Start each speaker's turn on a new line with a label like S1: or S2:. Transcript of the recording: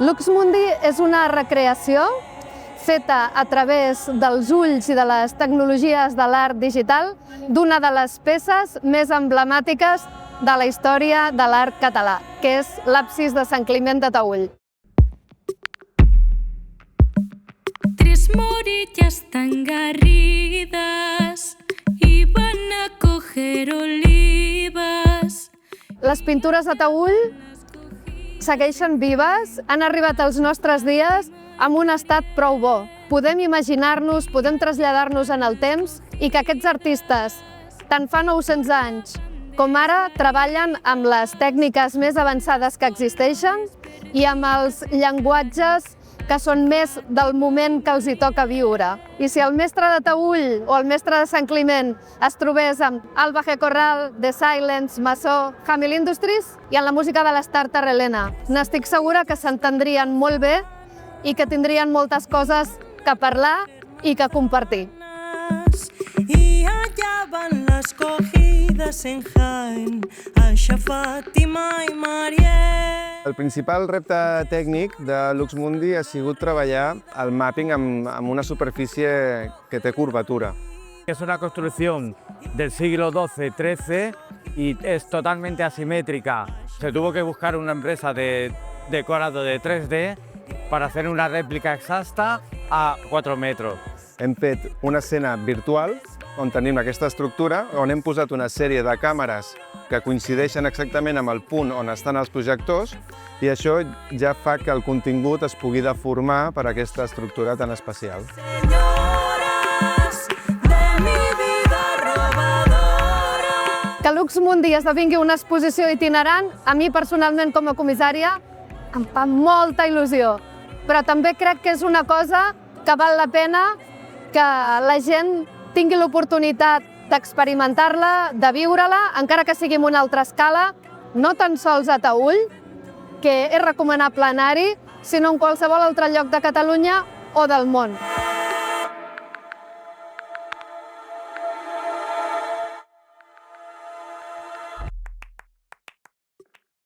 S1: Lux Mundi és una recreació feta a través dels ulls i de les tecnologies de l'art digital d'una de les peces més emblemàtiques de la història de l'art català, que és l'absis de Sant Climent de Taüll.
S2: Tres morillas tan garridas iban a coger olivas.
S1: Les pintures de Taüll segueixen vives, han arribat als nostres dies amb un estat prou bo. Podem imaginar-nos, podem traslladar-nos en el temps i que aquests artistes, tant fa 900 anys com ara, treballen amb les tècniques més avançades que existeixen i amb els llenguatges que són més del moment que els hi toca viure. I si el mestre de Taüll o el mestre de Sant Climent es trobés amb Alba G. Corral, The Silence, Massó, Hamil Industries i en la música de l'Starter Helena, n'estic segura que s'entendrien molt bé i que tindrien moltes coses que parlar i que compartir.
S3: Y allá van las cogidas en Jaén, Aixa, Fàtima i Mariel.
S4: El principal repte tècnic de Lux Mundi ha sigut treballar el mapping amb una superfície que té curvatura.
S5: Es una construcción del siglo XII-XIII y es totalmente asimétrica. Se tuvo que buscar una empresa de decorado de 3D para hacer una réplica exacta a 4 metros.
S4: Hem fet una escena virtual on tenim aquesta estructura, on hem posat una sèrie de càmeres que coincideixen exactament amb el punt on estan els projectors i això ja fa que el contingut es pugui deformar per aquesta estructura tan especial.
S1: Que Lux Mundi esdevingui una exposició itinerant, a mi personalment com a comissària em fa molta il·lusió, però també crec que és una cosa que val la pena que la gent tingui l'oportunitat d'experimentar-la, de viure-la, encara que sigui en una altra escala, no tan sols a Taüll, que és recomanable anar-hi, sinó en qualsevol altre lloc de Catalunya o del món.